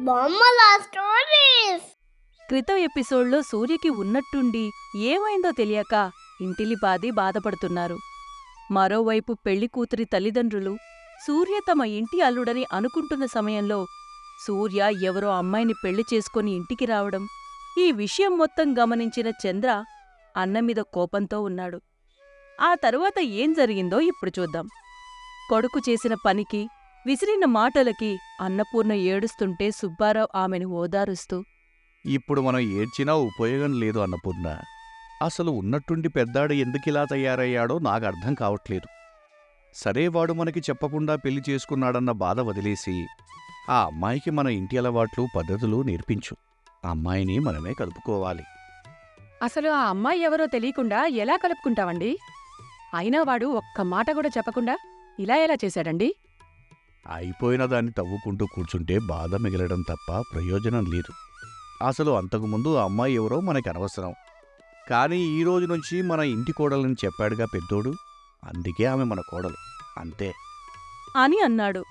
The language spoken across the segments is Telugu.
బొమ్మల స్టోరీస్. క్రితం ఎపిసోడ్లో సూర్యకి ఉన్నట్టుండి ఏమైందో తెలియక ఇంటిలిపాది బాధపడుతున్నారు. మరోవైపు పెళ్లి కూతురి తల్లిదండ్రులు సూర్య తమ ఇంటి అల్లుడని అనుకుంటున్న సమయంలో సూర్య ఎవరో అమ్మాయిని పెళ్లి చేసుకుని ఇంటికి రావడం, ఈ విషయం మొత్తం గమనించిన చంద్ర అన్నమీద కోపంతో ఉన్నాడు. ఆ తరువాత ఏం జరిగిందో ఇప్పుడు చూద్దాం. కొడుకు చేసిన పనికి, విసిరిన మాటలకి అన్నపూర్ణ ఏడుస్తుంటే సుబ్బారావు ఆమెను ఓదారుస్తూ, ఇప్పుడు మనం ఏడ్చినా ఉపయోగం లేదు అన్నపూర్ణ. అసలు ఉన్నట్టుండి పెద్దాడు ఎందుకిలా తయారయ్యాడో నాకు అర్థం కావట్లేదు. సరే, వాడు మనకి చెప్పకుండా పెళ్లి చేసుకున్నాడన్న బాధ వదిలేసి ఆ అమ్మాయికి మన ఇంటి అలవాట్లు పద్ధతులు నేర్పించు. ఆ అమ్మాయిని మనమే కలుపుకోవాలి. అసలు ఆ అమ్మాయి ఎవరో తెలియకుండా ఎలా కలుపుకుంటావండి? అయినా వాడు ఒక్క మాట కూడా చెప్పకుండా ఇలా ఎలా చేశాడండి? అయిపోయిన దాన్ని తవ్వుకుంటూ కూర్చుంటే బాధ మిగలడం తప్ప ప్రయోజనం లేదు. అసలు అంతకుముందు ఆ అమ్మాయి ఎవరో మనకి అనవసరం. కానీ ఈ రోజు నుంచి మన ఇంటి కోడలని చెప్పాడుగా పెద్దోడు, అందుకే ఆమె మన కోడలు, అంతే అని అన్నాడు.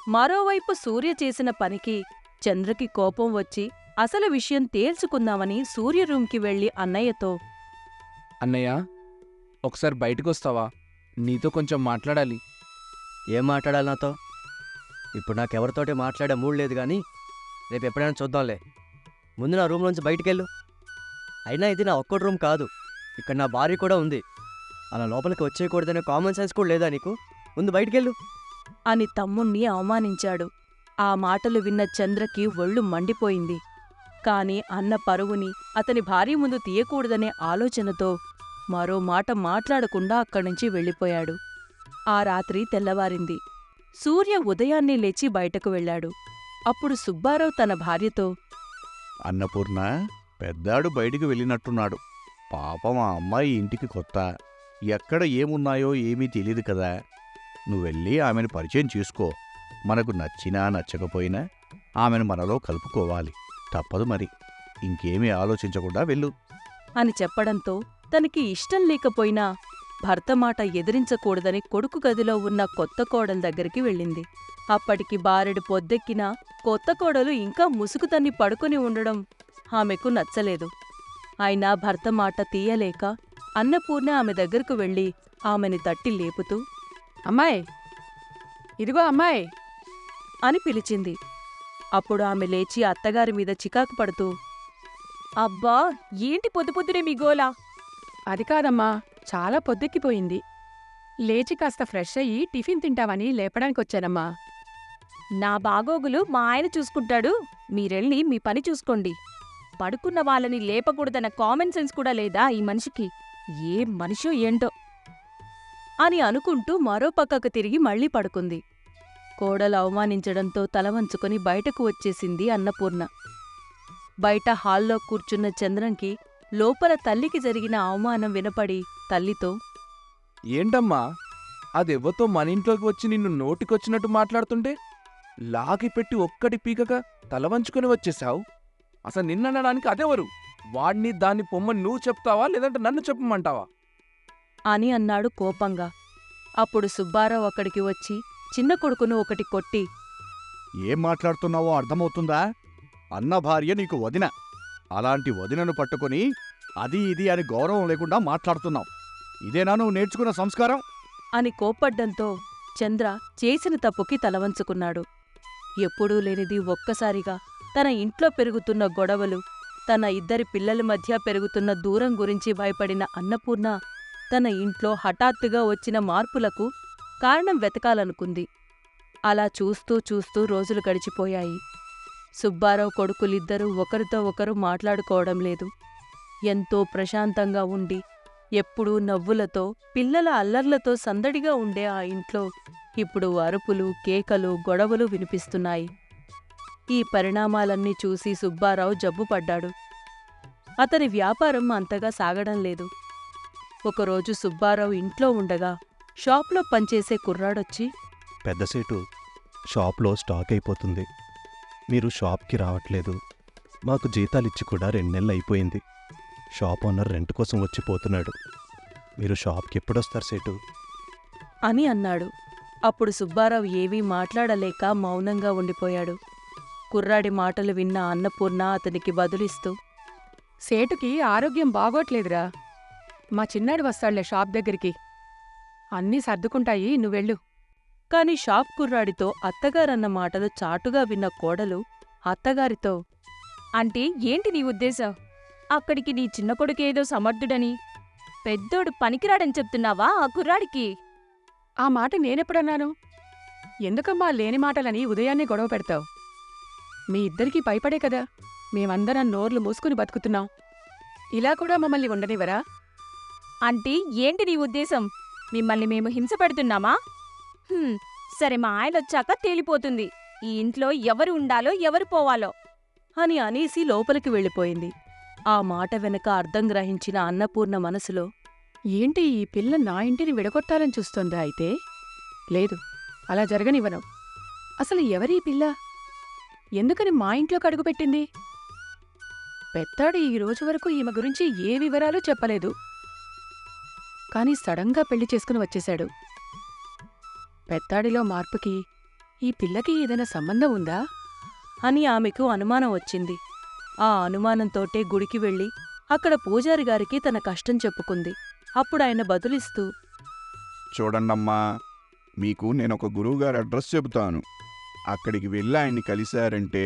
మరోవైపు సూర్య చేసిన పనికి చంద్రకి కోపం వచ్చి అసలు విషయం తేల్చుకుందామని సూర్య రూంకి వెళ్లి అన్నయ్యతో, అన్నయ్య, ఒకసారి బయటకొస్తావా? నీతో కొంచెం మాట్లాడాలి. ఏం మాట్లాడాలి నాతో? ఇప్పుడు నాకెవరితోటి మాట్లాడే మూడ్ లేదు, కానీ రేపు ఎప్పుడైనా చూద్దాంలే. ముందు నా రూమ్లోంచి బయటికెళ్ళు. అయినా ఇది నా ఒక్కటి రూమ్ కాదు, ఇక్కడ నా భార్య కూడా ఉంది. అలా లోపలికి వచ్చేయకూడదనే కామన్ సెన్స్ కూడా లేదా నీకు? ముందు బయటికెళ్ళు అని తమ్ముణ్ణి అవమానించాడు. ఆ మాటలు విన్న చంద్రకి ఒళ్ళు మండిపోయింది. కాని అన్న పరువుని అతని భార్య ముందు తీయకూడదనే ఆలోచనతో మరో మాట మాట్లాడకుండా అక్కడ్నుంచి వెళ్ళిపోయాడు. ఆ రాత్రి తెల్లవారింది. సూర్య ఉదయాన్నే లేచి బయటకు వెళ్లాడు. అప్పుడు సుబ్బారావు తన భార్యతో, అన్నపూర్ణ, పెద్దాడు బయటికి వెళ్ళినట్టున్నాడు. పాపం ఆ అమ్మాయి ఇంటికి కొత్త, ఎక్కడ ఏమున్నాయో ఏమీ తెలీదు కదా. నువ్వెళ్ళి ఆమెను పరిచయం చేసుకో. మనకు నచ్చినా నచ్చకపోయినా ఆమెను మనలో కలుపుకోవాలి. తప్పదు మరి. ఇంకేమీ ఆలోచించకుండా వెళ్ళు అని చెప్పడంతో తనకి ఇష్టం లేకపోయినా భర్త మాట ఎదిరించకూడదని కొడుకు గదిలో ఉన్న కొత్త కోడల దగ్గరికి వెళ్ళింది. అప్పటికి బారెడు పొద్దెక్కినా కొత్త కోడలు ఇంకా ముసుగుతన్ని పడుకుని ఉండడం ఆమెకు నచ్చలేదు. అయినా భర్త మాట తీయలేక అన్నపూర్ణ ఆమె దగ్గరకు వెళ్ళి ఆమెని తట్టి లేపుతూ, అమ్మాయ్, ఇదిగో అమ్మాయ్ అని పిలిచింది. అప్పుడు ఆమె లేచి అత్తగారి మీద చికాకు పడుతూ, అబ్బా, ఏంటి పొద్దు పొద్దునే మీ గోలా? అది కాదమ్మా, చాలా పొద్దెక్కిపోయింది. లేచి కాస్త ఫ్రెష్ అయ్యి టిఫిన్ తింటావని లేపడానికొచ్చానమ్మా. నా బాగోగులు మా ఆయన చూసుకుంటాడు, మీరెళ్ళి మీ పని చూసుకోండి. పడుకున్న వాళ్ళని లేపకూడదన్న కామన్ సెన్స్ కూడా లేదా ఈ మనిషికి? ఏ మనిషో ఏంటో అని అనుకుంటూ మరో పక్కకు తిరిగి మళ్లీ పడుకుంది. కోడలు అవమానించడంతో తలవంచుకొని బయటకు వచ్చేసింది అన్నపూర్ణ. బయట హాల్లో కూర్చున్న చంద్రంకి లోపల తల్లికి జరిగిన అవమానం వినపడి తల్లితో, ఏంటమ్మా, అదెవ్వతో మన ఇంట్లోకి వచ్చి నిన్ను నోటికొచ్చినట్టు మాట్లాడుతుంటే లాగిపెట్టి ఒక్కటి పీకక తలవంచుకొని వచ్చేశావు. అసలు నిన్ననడానికి అదెవరు? వాడిని దాన్ని పొమ్మని నువ్వు చెప్తావా, లేదంటే నన్ను చెప్పమంటావా? అని అన్నాడు కోపంగా. అప్పుడు సుబ్బారావు అక్కడికి వచ్చి చిన్న కొడుకును ఒకటి కొట్టి, ఏం మాట్లాడుతున్నావో అర్థమవుతుందా? అన్న భార్య నీకు వదిన. అలాంటి వదినను పట్టుకొని అది ఇది అని గౌరవం లేకుండా మాట్లాడుతున్నావు. ఇదేనా నువ్వు నేర్చుకున్న సంస్కారం? అని కోప్పడ్డంతో చంద్ర చేసిన తప్పుకి తలవంచుకున్నాడు. ఎప్పుడూ లేనిది ఒక్కసారిగా తన ఇంట్లో పెరుగుతున్న గొడవలు, తన ఇద్దరి పిల్లల మధ్య పెరుగుతున్న దూరం గురించి భయపడిన అన్నపూర్ణ తన ఇంట్లో హఠాత్తుగా వచ్చిన మార్పులకు కారణం వెతకాలనుకుంది. అలా చూస్తూ చూస్తూ రోజులు గడిచిపోయాయి. సుబ్బారావు కొడుకులిద్దరూ ఒకరితో ఒకరు మాట్లాడుకోవడం లేదు. ఎంతో ప్రశాంతంగా ఉండి ఎప్పుడూ నవ్వులతో, పిల్లల అల్లర్లతో సందడిగా ఉండే ఆ ఇంట్లో ఇప్పుడు అరుపులు, కేకలు, గొడవలు వినిపిస్తున్నాయి. ఈ పరిణామాలన్నీ చూసి సుబ్బారావు జబ్బుపడ్డాడు. అతని వ్యాపారం అంతగా సాగడం లేదు. ఒకరోజు సుబ్బారావు ఇంట్లో ఉండగా షాప్లో పనిచేసే కుర్రాడొచ్చి, పెద్దసేటు, షాప్లో స్టాక్ అయిపోతుంది. మీరు షాప్కి రావట్లేదు. మాకు జీతాలిచ్చి కూడా 2 నెలలు అయిపోయింది. షాప్ ఓనర్ రెంట్ కోసం వచ్చిపోతున్నాడు. మీరు షాప్కి ఎప్పుడొస్తారు సేటు? అని అన్నాడు. అప్పుడు సుబ్బారావు ఏవీ మాట్లాడలేక మౌనంగా ఉండిపోయాడు. కుర్రాడి మాటలు విన్న అన్నపూర్ణ అతనికి బదులిస్తూ సేటుకి ఆరోగ్యం బాగోట్లేదురా. మా చిన్నాడు వస్తాడులే షాప్ దగ్గరికి. అన్నీ సర్దుకుంటాయి, నువ్వెళ్ళు. కాని షాప్ కుర్రాడితో అత్తగారన్న మాటలు చాటుగా విన్న కోడలు అత్తగారితో అంటే ఏంటి నీ ఉద్దేశం? అక్కడికి నీ చిన్న కొడుకేదో సమర్థుడని, పెద్దోడు పనికిరాడని చెప్తున్నావా ఆ కుర్రాడికి? ఆ మాట నేనెప్పుడన్నాను? ఎందుకమ్మా లేని మాటలని ఉదయాన్నే గొడవ పెడతావు? మీ ఇద్దరికీ భయపడే కదా మేమందరం నోర్లు మూసుకుని బతుకుతున్నాం. ఇలా కూడా మమ్మల్ని ఉండనివరా? అంటే ఏంటి నీ ఉద్దేశం? మిమ్మల్ని మేము హింస పెడుతున్నామా? సరే, మా ఆయనొచ్చాక తేలిపోతుంది ఈ ఇంట్లో ఎవరు ఉండాలో ఎవరు పోవాలో అని అనేసి లోపలికి వెళ్ళిపోయింది. ఆ మాట వెనక అర్థం గ్రహించిన అన్నపూర్ణ మనసులో ఏంటి ఈ పిల్ల నా ఇంటిని విడగొట్టాలని చూస్తోందా అయితే? లేదు, అలా జరగనివ్వను. అసలు ఎవరీ పిల్ల? ఎందుకని మా ఇంట్లోకి అడుగుపెట్టింది? పెద్దాడు ఈ రోజు వరకు ఈమె గురించి ఏ వివరాలు చెప్పలేదు. కాని సడన్గా పెళ్లి చేసుకుని వచ్చేశాడు. పెద్దాడిలో మార్పుకి ఈ పిల్లకి ఏదైనా సంబంధం ఉందా అని ఆమెకు అనుమానం వచ్చింది. ఆ అనుమానంతోటే గుడికి వెళ్ళి అక్కడ పూజారి గారికి తన కష్టం చెప్పుకుంది. అప్పుడాయన బదులిస్తూ, చూడండమ్మా, మీకు నేనొక గురువుగారి అడ్రస్ చెబుతాను. అక్కడికి వెళ్ళి ఆయన్ని కలిశారంటే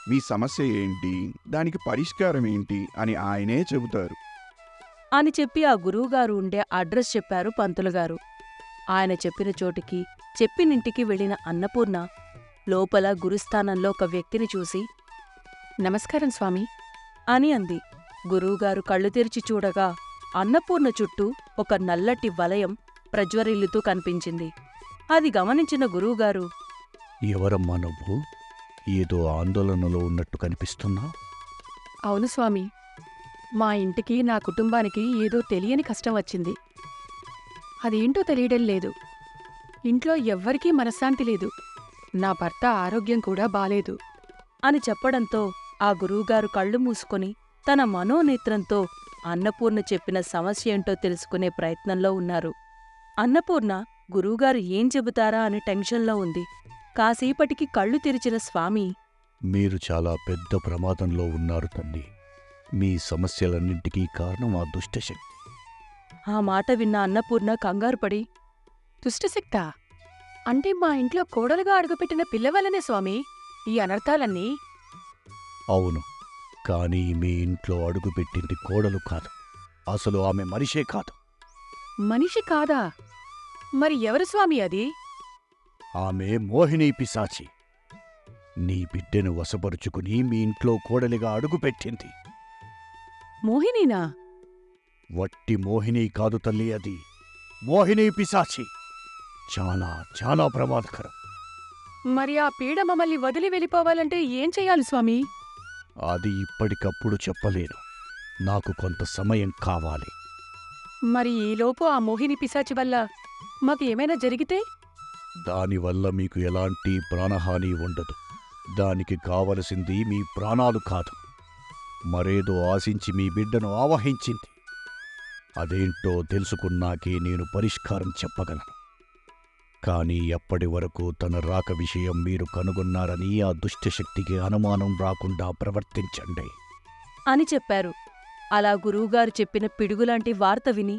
మీ సమస్య ఏంటి, దానికి పరిష్కారం ఏంటి అని ఆయనే చెబుతారు అని చెప్పి ఆ గురువుగారు ఉండే అడ్రస్ చెప్పారు పంతులుగారు. ఆయన చెప్పిన చోటికి చెప్పినింటికి వెళ్ళిన అన్నపూర్ణ లోపల గురుస్థానంలో ఒక వ్యక్తిని చూసి నమస్కారం స్వామి అని అంది. గురువుగారు కళ్ళు తెరిచి చూడగా అన్నపూర్ణ చుట్టూ ఒక నల్లటి వలయం ప్రజ్వరిల్లుతూ కనిపించింది. అది గమనించిన గురువుగారు, ఎవరమ్మా నువ్వు? ఏదో ఆందోళనలో ఉన్నట్టు కనిపిస్తున్నావు. అవును స్వామి, మా ఇంటికి నా కుటుంబానికి ఏదో తెలియని కష్టం వచ్చింది. అదేంటో తెలియడం లేదు. ఇంట్లో ఎవ్వరికీ మనశ్శాంతి లేదు. నా భర్త ఆరోగ్యం కూడా బాలేదు అని చెప్పడంతో ఆ గురువుగారు కళ్ళు మూసుకొని తన మనోనేత్రంతో అన్నపూర్ణ చెప్పిన సమస్య ఏంటో తెలుసుకునే ప్రయత్నంలో ఉన్నారు. అన్నపూర్ణ గురువుగారు ఏం చెబుతారా అని టెన్షన్లో ఉంది. కాసేపటికి కళ్ళు తెరిచిన స్వామి, మీరు చాలా పెద్ద ప్రమాదంలో ఉన్నారు తల్లి. మీ సమస్యలన్నింటికీ కారణం ఆ దుష్టశక్తి. ఆ మాట విన్న అన్నపూర్ణ కంగారుపడి, దుష్టశక్తా? అంటే మా ఇంట్లో కోడలుగా అడుగుపెట్టిన పిల్లవల్లనే స్వామి ఈ అనర్థాలన్నీ? అవును, కానీ మీ ఇంట్లో అడుగుపెట్టింది కోడలు కాదు. అసలు ఆమె మనిషే కాదు. మనిషి కాదా? మరి ఎవరు స్వామి అది? ఆమె మోహినీ పిశాచి. నీ బిడ్డను వశపరుచుకుని మీ ఇంట్లో కోడలిగా అడుగుపెట్టింది. మోహినీనా? వట్టి మోహినీ కాదు తల్లి, అది మోహినీ పిశాచి. చాలా చాలా ప్రమాదకరం. మరి ఆ పీడ మమ్మల్ని వదిలి వెళ్ళిపోవాలంటే ఏం చెయ్యాలి స్వామి? అది ఇప్పటికప్పుడు చెప్పలేను. నాకు కొంత సమయం కావాలి. మరి ఈలోపు ఆ మోహిని పిశాచి వల్ల మాకు ఏమైనా జరిగితే? దానివల్ల మీకు ఎలాంటి ప్రాణహాని ఉండదు. దానికి కావలసింది మీ ప్రాణాలు కాదు, మరేదో ఆశించి మీ బిడ్డను ఆవహించింది. అదేంటో తెలుసుకున్నాకే నేను పరిష్కారం చెప్పగలను. కానీ అప్పటి వరకు తన రాక విషయం మీరు కనుగొన్నారని ఆ దుష్టశక్తికి అనుమానం రాకుండా ప్రవర్తించండి అని చెప్పారు. అలా గురువుగారు చెప్పిన పిడుగులాంటి వార్త విని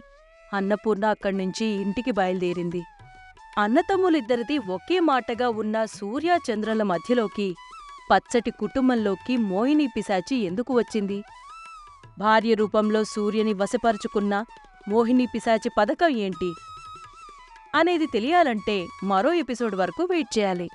అన్నపూర్ణ అక్కడ్నుంచి ఇంటికి బయలుదేరింది. అన్నతమ్ములిద్దరిది ఒకే మాటగా ఉన్న సూర్య చంద్రుల మధ్యలోకి, పచ్చటి కుటుంబంలోకి మోహినీ పిశాచి ఎందుకు వచ్చింది? భార్య రూపంలో సూర్యని వశపరుచుకున్న మోహినీ పిశాచి పథకం ఏంటి అనేది తెలియాలంటే మరో ఎపిసోడ్ వరకు వెయిట్ చేయాలి.